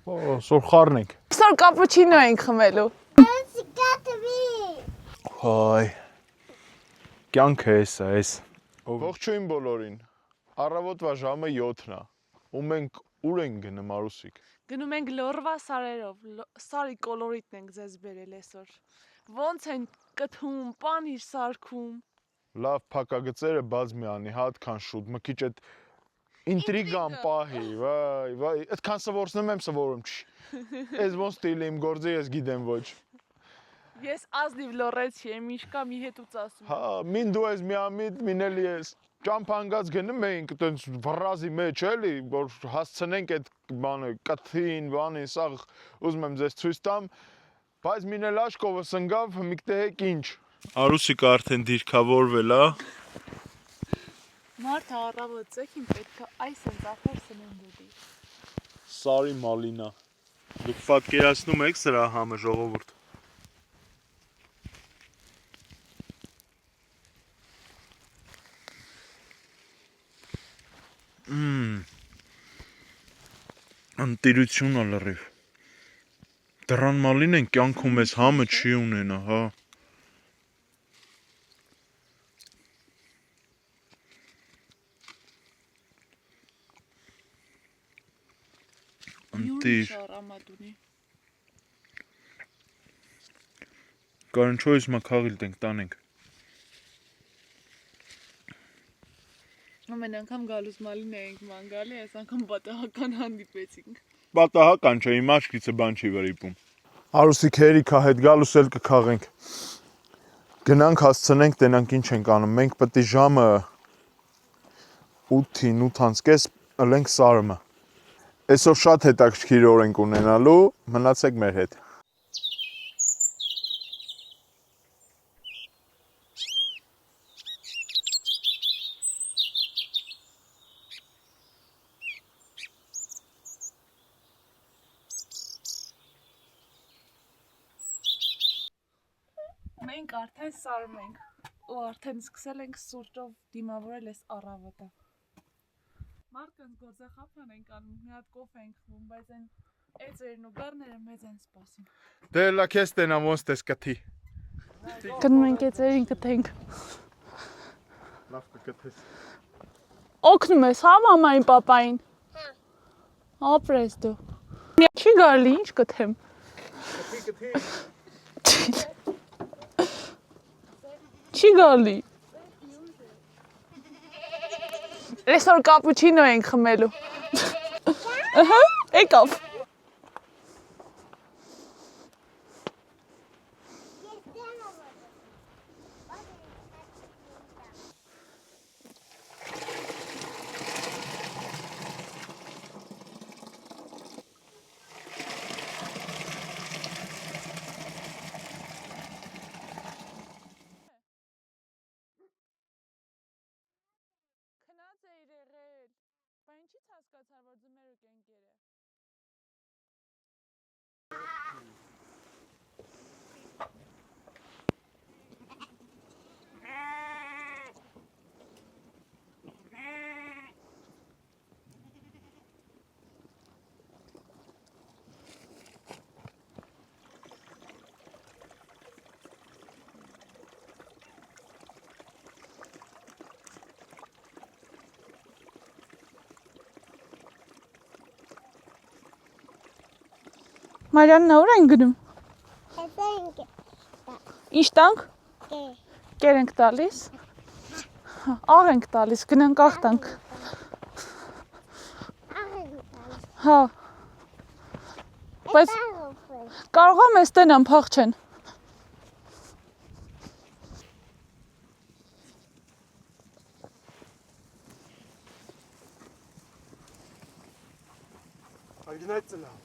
Սոր խառնենք։ Սոր կապուչինո ենք խմելու։ Հայ։ Կյանքը էս։ Ողջույն բոլորին։ Առավոտվա ժամը 7-ն է։ Ու մենք ուր ենք գնում Արուսիկ։ Գնում ենք լորվա սարերով, սարի կոլորիտն ենք ձեզ բերել այսօր։ Ոնց են կթում, պանիր սարքում։ Լավ փակագծերը բաց մի անի, հատքան շուտ, մի քիչ այդ ինտրիգան պահի, վայ, այդքան սովորցնում եմ սովորում չի։ Այս ոնց ստիլի իմ գործը ես գիտեմ ոչ։ Ես ազնիվ լորեցի եմ, ինչ կա մի հետ ուց ասում։ Հա, մին դու ես մի ամիտ, մինելի ես։ Ճամփանգած գնում էինք այտենց վռազի մեջ էլի, որ հասցնենք այդ բանը կթին, բանին, սա ուզում եմ ձեզ ցույց տամ, բայց մինել աշկովս ընկավ, միկտեհեք ինչ։ Արուսիկը արդեն դիրքավորվել է։ Մարդը առավոտ ցեքին պետք է այս են ծախոր սննդի։ Սարի մալինա։ Դուք պատկերացնում եք սրա համը ժողովուրդ։ Անտիրություն ալրիվ։ Դրան մալին են կյանքում ես համը չի ունենա, հա։ Անտիր։ Կարնչոյս մա քաղիլ տենք տանենք։ Ամեն անգամ գալուս մալին էինք ման գալի, այս անգամ պատահական հանդիպեցինք։ Պատահական չէ, իմ աչքիցը բան չի վրիպում։ Արուսիկ հերիքա հետ գալուս էլ կքաղենք։ Գնանք հասցնենք, տենանք ինչ ենք անում։ Մենք պետք է ժամը 8-ին 8:30 ըլենք սարմը։ Այսօր շատ հետաքրքիր օր ենք ունենալու, մնացեք մեր հետ։ Մենք արդեն սարում ենք ու արդեն սկսել ենք սուրճով դիմավորել այս առավոտը։ Մարդկանց գործախափան ենք անում, մի հատ կոֆե ենք խմում, բայց այն էծերն ու բեռները մեզ են սպասում։ Դե լա քեզ տենամ ոնց տես կթի։ Գնում ենք էծերին կթենք։ Լավ կգթես։ Օգնում ես, հա մամային, պապային։ Ապրես դու։ Չի գալի, ինչ կթեմ։ Չի գալի։ Այսօր կապուչինո ենք խմելու։ Ահա, եկավ։ Քնած էիր եղել, բա ինչի՞ց հասկացար, որ ձմեր ու կենկեր է։ Մարյաննա, ուր են գնում։ Ինչ տանք։ Կեր ենք տալիս։ Աղ ենք տալիս, գնանք աղ տանք։ Հա։ Բայց կարող եմ ես տենամ փախչեն։ Ալգինայցնա։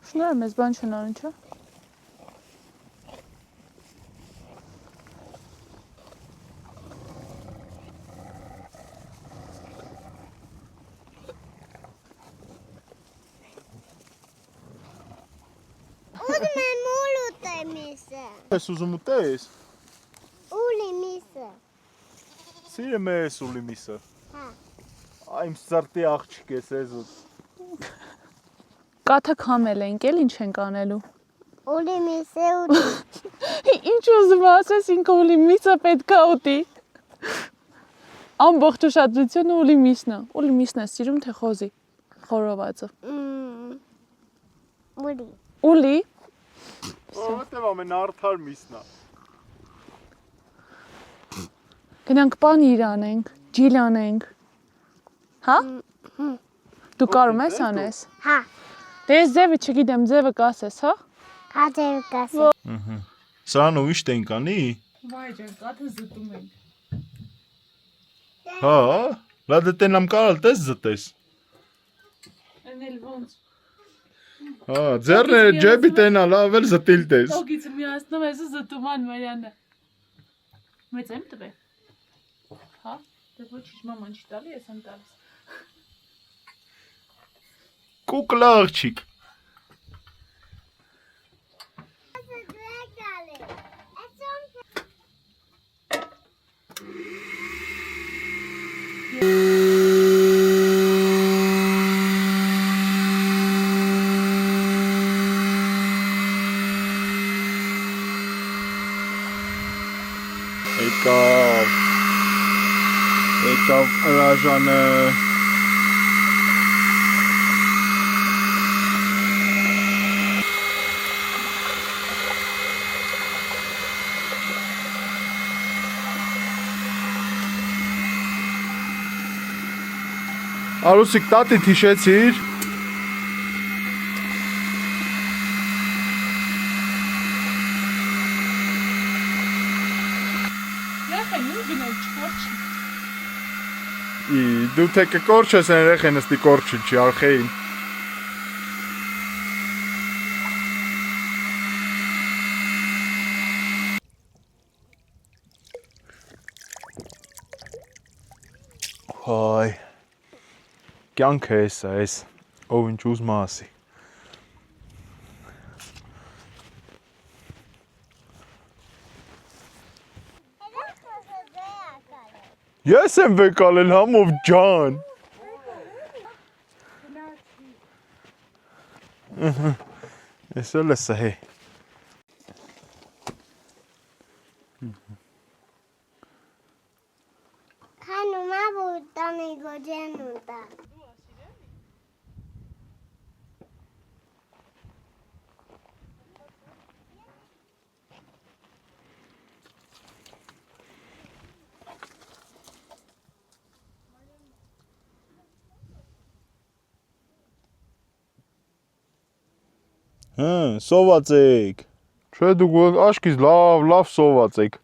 Շնորհեմ ես բան չնան ինչա։ Oğlum միսը։ Ես ուզում ուտես։ Ուլի միսը։ Սիրեմ ես ուլի միսը։ Հա։ Այ իմ սրտի աղջիկ ես ուտ։ Կաթը քամել ենք, էլ ինչ ենք անելու։ Ուլի միսը ուտի։ Ինչ ուզում ասես, ինքը ուլի միսը պետք է ուտի։ Ամբողջ ուշադրությունը ուլի միսն է։ Ուլի միսն է սիրում թե խոզի խորովածը։ Ուլի։ Ուլի։ Որտեւ ամենաարդար միսն է։ Գնանք պանիր անենք, ջիլ անենք։ Հա? Դու կարում ես անես։ Հա։ Դե ես ձևը չգիտեմ, ձևը կասես, հա? Հա ձեր կասը։ Սրան ու իշտ ենք անի։ Վայ ջան, կաթը զտում ենք։ Հա, լա դե տենամ կարալ տես զտես։ Էնել ոնց։ Հա, ձեռները ջեբի տենալ, ավել զտիլ տես։ Տոգից միացնում ես զտուման Մարիանը։ Մեծ եմ տվել։ Հա, դե ոչինչ մաման չի տալի, ես եմ տալիս։ Կուկլա աղջիկ։ Եկավ Ռաժանը։ Արուսիկ տատի թիշեցիր։ Երեխեն ու գնալ չկորչի։ Դու թե կկորչես են երեխեն ըստի կորչի չի արխեին։ Հայ, կյանքը ես, ով ինչ ուզում ասի։ Ես եմ վեկալել համով ջան։ Ես էլ ես հե։ Քանումա բուտանի գոջեն ուտա։ Հա, սոված եք։ Չէ դուք աշկից լավ սոված եք։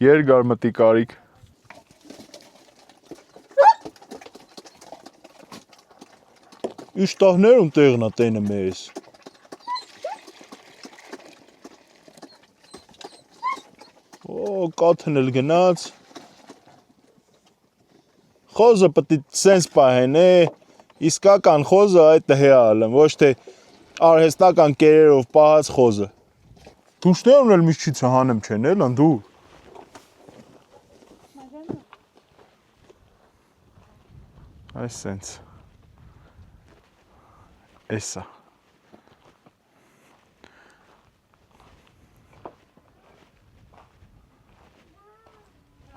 Երկար մտի կարիք։ Իշտահներում տեղնա տենը մեզ։ Օ, կաթն էլ գնաց։ Խոզը պտի սենց պահեն է, իսկական խոզը այդ է հեալն, ոչ թե արհեստական կերերով պահած խոզը։ Դուշներն էլ միշտ չի ցանեմ չեն էլ անդու։ Այս սենց։ Էսա։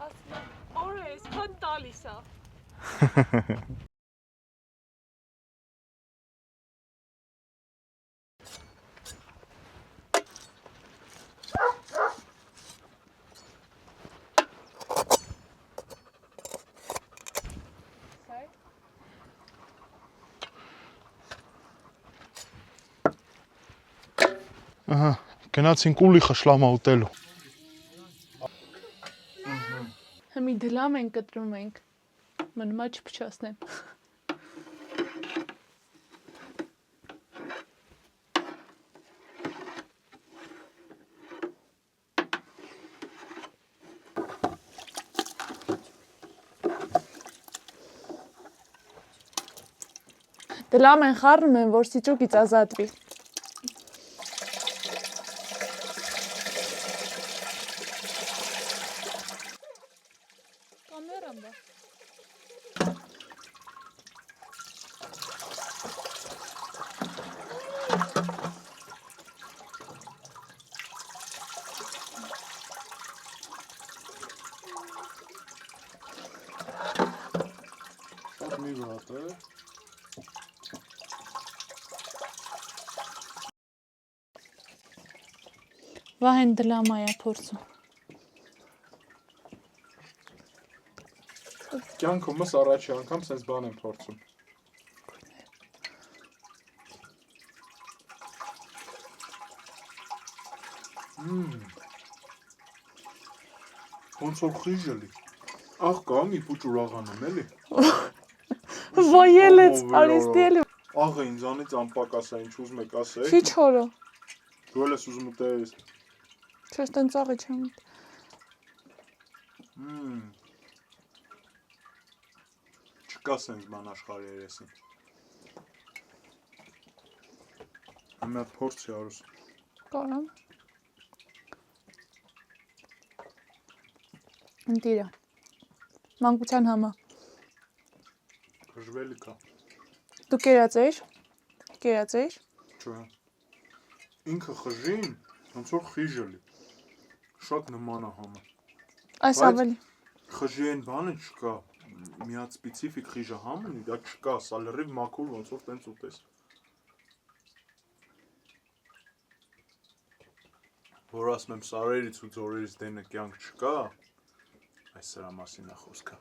Ասում եմ, օրը ես քան տալիս է։ Ահա, գնացինք ուլիխը շլամա ուտելու։ Հիմի դլամ ենք կտրում ենք։ Մնում է չփչացնեմ։ Դլամ են խառնում են, որ սիճուկից ազատվի։ հատը։ Վահեն դլամայա փորձում։ Կյանքումս առաջի անգամ սենց բան եմ փորձում։ Ոնց որ խիժելի։ Աղ կա մի փուչ ուրաղան եմ էլի։ Ոյելեց, արիստիելի։ Աղը ինձանից անպակասա, ինչ ուզում եք ասեք։ Չի չորը։ Դու էլ ես ուզում ուտես։ Չես տենց աղի չեմ։ Չկա սենց բան աշխարհի երեսին։ Մի հատ փորձի արուս։ Կարամ։ Ընտիրա։ Մանկության համա։ Խժվելի կա։ Դու կերած էիր։ Չէ։ Ինքը խժին, ոնց որ խիժելի։ Շատ նման է համը։ Այս ավելի։ Խժի այն բանը չկա։ Մի հատ սպეციფიկ խիժը համ ունի, դա չկա, սա լրիվ մաքուր ոնց որ տենց ուտես։ Որ ասում եմ սարերից ու ձորերից դենը կյանք չկա, այս սրա մասին է խոսքը։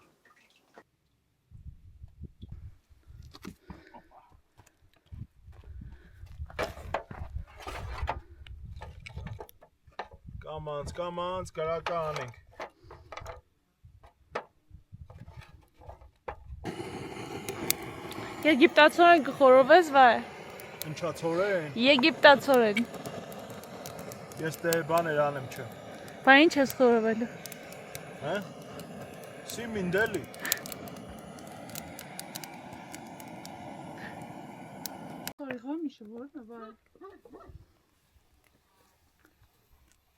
Կամանց, կրակա անենք։ Եգիպտացորեն կխորովես վայ։ Ինչա ցորեն։ Եգիպտացորեն։ Ես դե բաներ անեմ չէ։ Բա ինչ ես խորովելու։ Հա? Սիմինդելի։ Խորիղա միշը որն է վայ։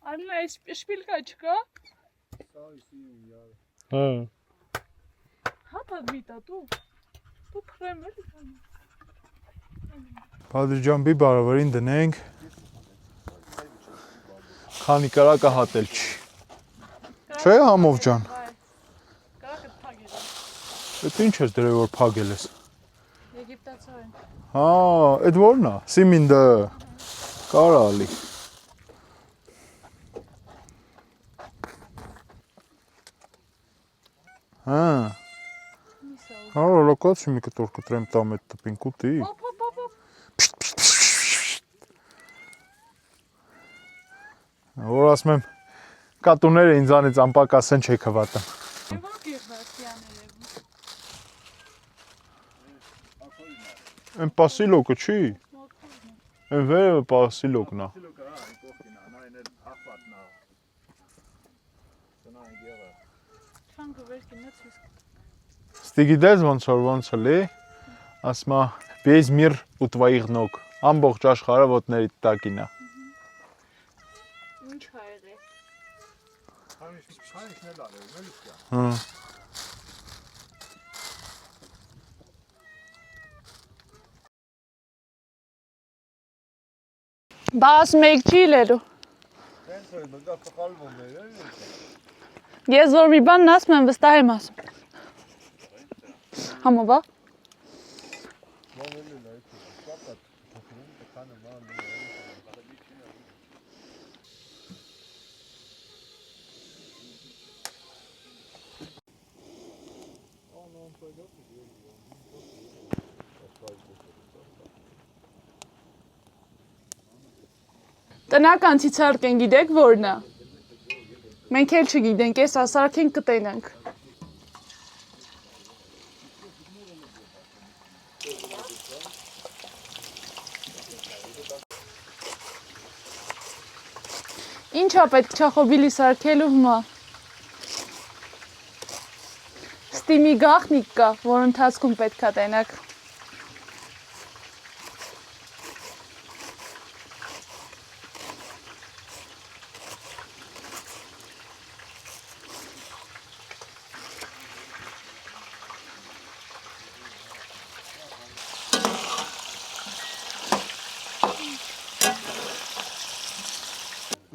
Ալնա այս շպիլկա չկա։ Հա։ Հապա միտա դու։ Դու քրեմ էլի քան։ Բադրջան բի բարավարին դնենք։ Քանի կարակը հատել չի։ Չէ համով ջան։ Կարակը փագել է։ Էդ ինչ ես դրել որ փագել ես։ Եգիպտացորեն։ Հա, այդ որն է։ Սիմինդը։ Կարալի։ Հա։ Հա, լոկացի մի կտոր կտրեմ տամ այդ տպին կուտի։ Որ ասում եմ կատուները ինձանից անպակասեն չեք հավատում։ Ո՞ր գերվասիաներ եմ։ Այն պասիլոկը չի։ Այն վերևը պասիլոկն է։ Չանգը վերքինը ցույց։ Ստիգիդես ոնց լի, ասում է վесь мир у твоих ног։ Ամբողջ աշխարհը ոտներիդ տակին է։ Ինչ ա եղել։ Հա։ Բաս մեկ չի լերու։ Ես որ մի բան ասում եմ, վստահ եմ ասում։ Համոբա։ Տնական ցիցարկեն գիտեք որն է։ Մենք էլ չգիտենք, այս ասարքին կտենանք։ Ինչա պետք չախոբիլի սարքելու հիմա։ Ստիմի գաղտնիք կա, որ ընթացքում պետք է տենակ։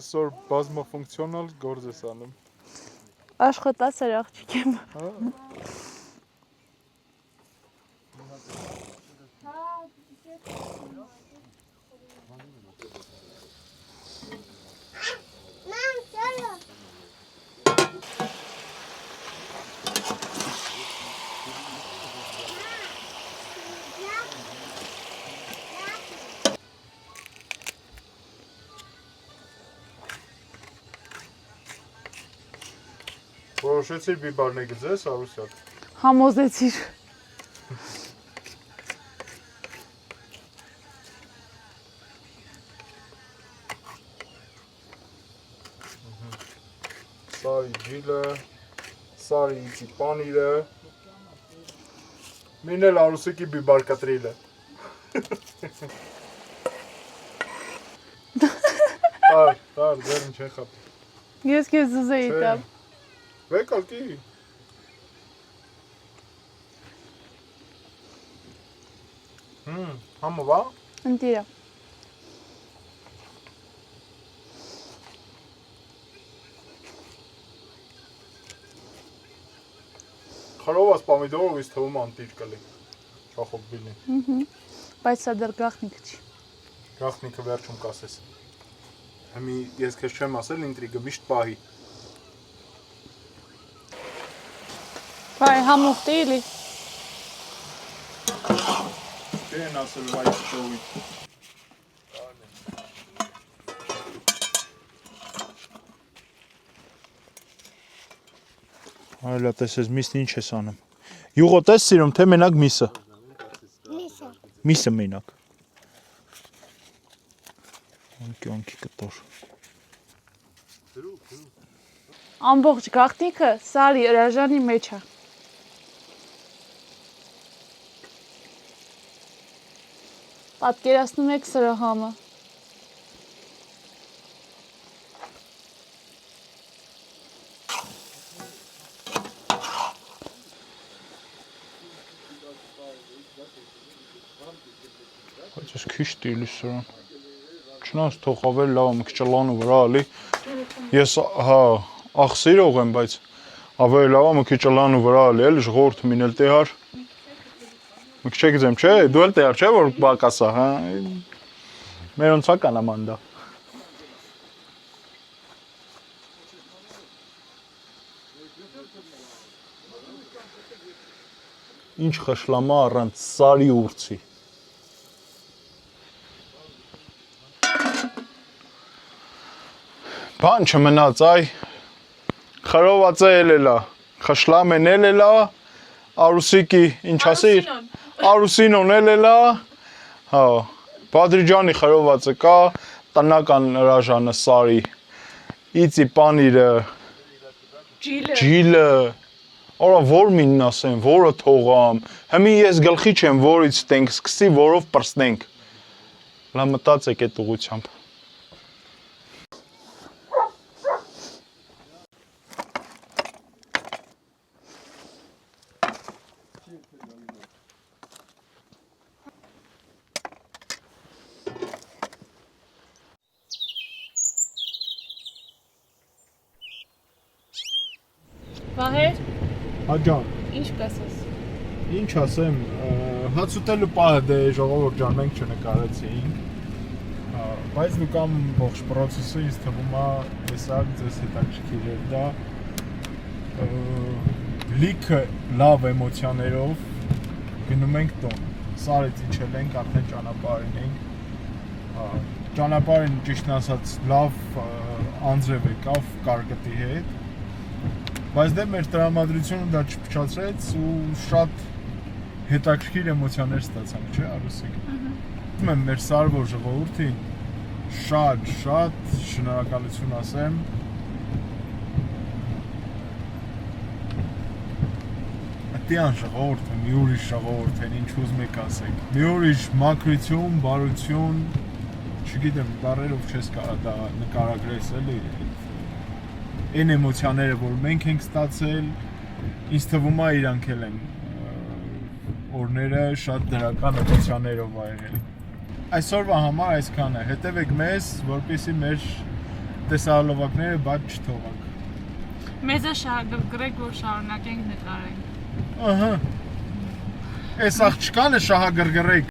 Այսօր բազմաֆունկցիոնալ գործ ես անում։ Աշխատասեր աղջիկ եմ։ Որոշեցիր բիբարներ գծես, Արուսյակ։ Համոզեցիր։ Սարի ջիլը, սարի իջի պանիրը։ Մին էլ Արուսիկի բիբար կտրիլը։ Տար, ձերն չեն խապի։ Ես քեզ ուզեի տալ։ Վեկալկի։ Համը վա։ Ընտիրա։ Խարովաս պամիդորով իս թվում անտիր կլի։ Չախոք բիլին։ Բայց սա դեռ գաղտնիք չի։ Գաղտնիքը վերջում կասես։ Հիմի ես քեզ չեմ ասել ինտրիգը միշտ պահի։ Վայ, համուղ տիլի։ Չեն ասել վայ շովի։ Այլա տեսես միսն ինչ ես անում։ Յուղոտ ես սիրում, թե մենակ միսը։ Միսը։ Միսը մենակ։ Ոնքի կտոր։ Ամբողջ գաղտնիքը սարի հրաժանի մեջ է։ Պատկերացնում եք սրա համը։ Բայց ես քիչ տիլի սրան։ Չնայած թող ավելի լավ մի քիչ լանու վրա ալի։ Ես հա ախսիրող եմ, բայց ավելի լավ մի քիչ լանու վրա ալի, էլի ժողովուրդ մինել տեղար։ Մի քիչ գծեմ, չէ, դու էլ տեղար չէ որ բակասա, հա։ Մերոնցա կանամանդա։ Ինչ խշլամա առանց սարի ուրցի։ Բան չմնաց, այ խրովածը էլելա, խշլամեն էլելա, Արուսիկի, ինչ ասիր, Արուսինոն էլելա, հա, Բադրիջանի խրովածը կա, տնական հրաժանը սարի, իծի պանիրը, ջիլը, Արա որ մինն ասեմ, որը թողամ, հիմի ես գլխի չեմ, որից տենք, սկսի, որով պրսնենք, լա մտածեք էտ ուղությամբ։ Վահեր, Հաջան, ինչ կասես։ ինչ ասեմ, հաց ուտելու պահը դե ժողովուրդ ջան մենք չնկարեցինք, բայց դու կամ ողջ պրոցեսը ինձ թվում է տեսակ ձեզ հետաքրքիր էր դա լիքը լավ էմոցիաներով գնում ենք տուն, սարից իջել ենք, արդեն ճանապարհին ենք, ճանապարհին ճիշտն ասած լավ անձրև եկավ կարկտի հետ, բայց դե մեր տրամադրությունը դա չփչացրեց ու շատ հետաքրքիր էմոցիաներ ստացանք, չէ՞ Արուսիկ։ Ուզում եմ մեր սարվոր ժողովրդին շատ շնորհակալություն ասեմ։ Այդյան ժողովուրդը մի ուրիշ ժողովուրդ են, ինչ ուզում եք ասեք։ Մի ուրիշ մաքրություն, բարություն, չգիտեմ, բառերով չես կարա դա նկարագրես էլի։ Այն էմոցիաները, որ մենք ենք ստացել, ինձ թվում է իրանք էլ են օրները շատ դրական էմոցիաներով ա եղել։ Այսօրվա համար այսքան է, հետևեք մեզ, որպեսզի մեր տեսահոլովակները բաց չթողանք։ Մեզ է շահագրգռեք, որ շարունակենք նկարենք։ Ահա։ Այս աղջկանը շահագրգռեք։